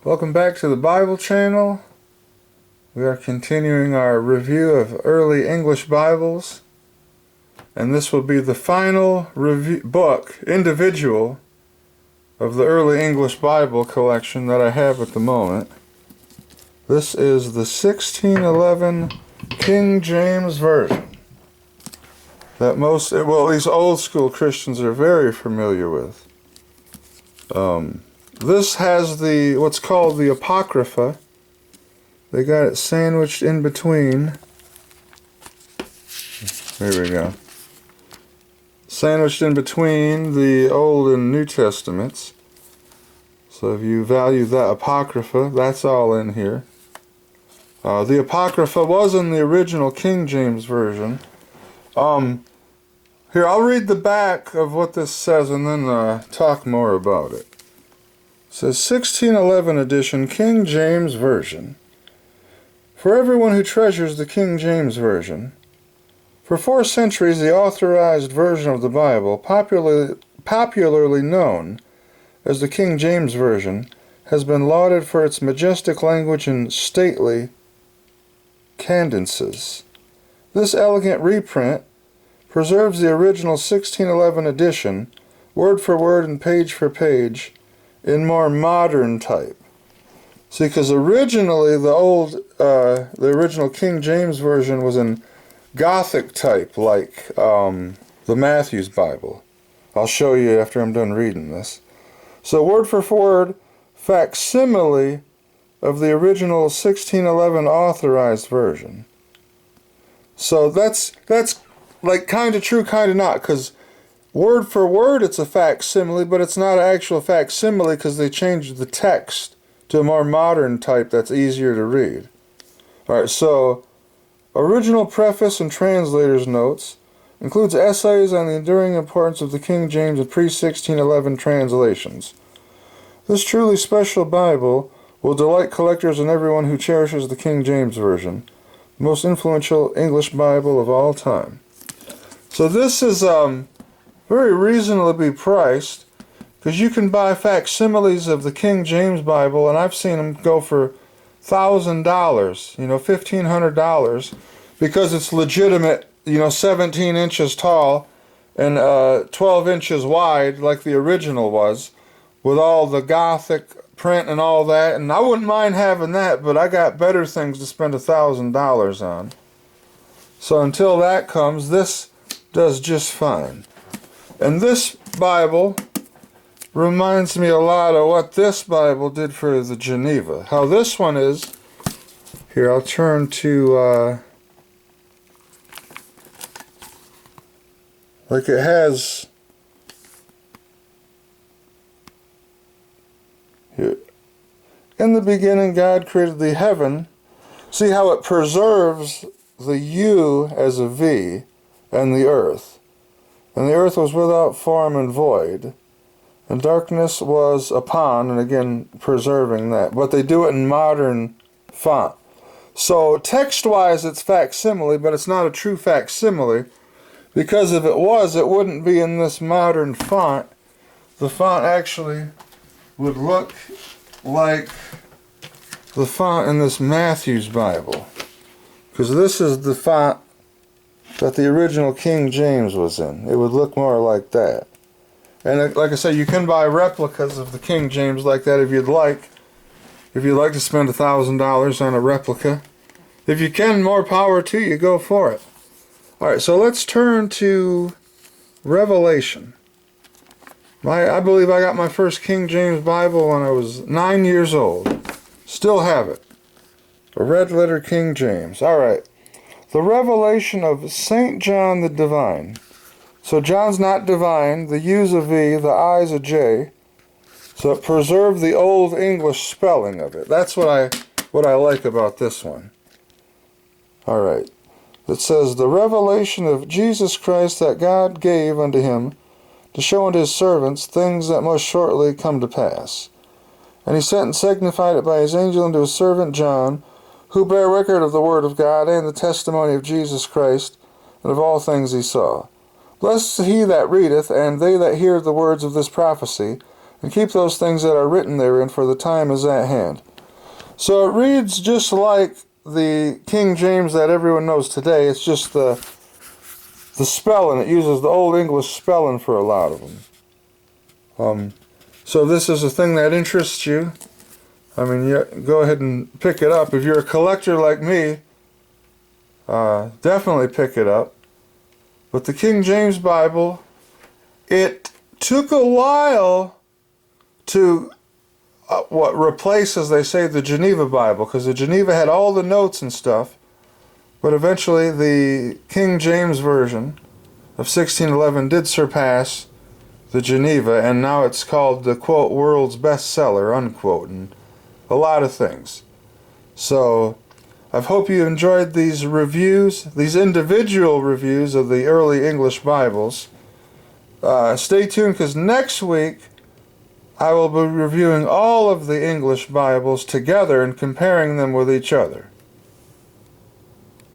Welcome back to the Bible channel. We are continuing our review of early English Bibles, and this will be the final individual of the early English Bible collection that I have at the moment. This is the 1611 King James Version that at least old school Christians are very familiar with. This has what's called the Apocrypha. They got it sandwiched in between. There we go. Sandwiched in between the Old and New Testaments. So if you value that Apocrypha, that's all in here. The Apocrypha was in the original King James Version. Here, I'll read the back of what this says and then talk more about it. It says 1611 edition King James Version. For everyone who treasures the King James Version, for 4 centuries the Authorized version of the Bible, popularly known as the King James Version, has been lauded for its majestic language and stately cadences. This elegant reprint preserves the original 1611 edition, word for word and page for page, in more modern type. See, because originally the original King James Version was in Gothic type, like the Matthew's Bible. I'll show you after I'm done reading this. So word for word facsimile of the original 1611 Authorized version. So that's like kind of true, kind of not, because word for word it's a facsimile, but it's not an actual facsimile because they changed the text to a more modern type that's easier to read. Alright, so original preface and translator's notes includes essays on the enduring importance of the King James and pre-1611 translations. This truly special Bible will delight collectors and everyone who cherishes the King James Version, the most influential English Bible of all time. So this is very reasonably priced, because you can buy facsimiles of the King James Bible, and I've seen them go for $1,000, $1,500, because it's legitimate, 17 inches tall and 12 inches wide, like the original was, with all the Gothic print and all that. And I wouldn't mind having that, but I got better things to spend $1,000 on. So until that comes, this does just fine. And this Bible reminds me a lot of what this Bible did for the Geneva. How this one is, here I'll turn to, like it has, here, in the beginning God created the heaven. See how it preserves the U as a V and the earth. And the earth was without form and void, and darkness was upon, and again preserving that. But they do it in modern font. So text-wise it's facsimile, but it's not a true facsimile, because if it was, it wouldn't be in this modern font. The font actually would look like the font in this Matthew's Bible, because this is the font that the original King James was in. It would look more like that. And like I said, you can buy replicas of the King James like that if you'd like. If you'd like to spend $1,000 on a replica. If you can, more power to you, go for it. Alright, so let's turn to Revelation. I believe I got my first King James Bible when I was 9 years old. Still have it. A red letter King James. Alright. The revelation of St. John the Divine. So John's not divine. The U's a V, the I's a J. So it preserved the old English spelling of it. That's what I like about this one. Alright. It says, the revelation of Jesus Christ that God gave unto him to show unto his servants things that must shortly come to pass. And he sent and signified it by his angel unto his servant John, who bare record of the word of God and the testimony of Jesus Christ, and of all things he saw. Blessed is he that readeth, and they that hear the words of this prophecy, and keep those things that are written therein, for the time is at hand. So it reads just like the King James that everyone knows today. It's just the spelling. It uses the Old English spelling for a lot of them. So this is a thing that interests you. I mean, go ahead and pick it up. If you're a collector like me, definitely pick it up. But the King James Bible, it took a while to replace, as they say, the Geneva Bible, because the Geneva had all the notes and stuff. But eventually the King James Version of 1611 did surpass the Geneva, and now it's called the, quote, world's bestseller, unquote, and a lot of things. So I hope you enjoyed these reviews, these individual reviews of the early English Bibles. Stay tuned, because next week I will be reviewing all of the English Bibles together and comparing them with each other.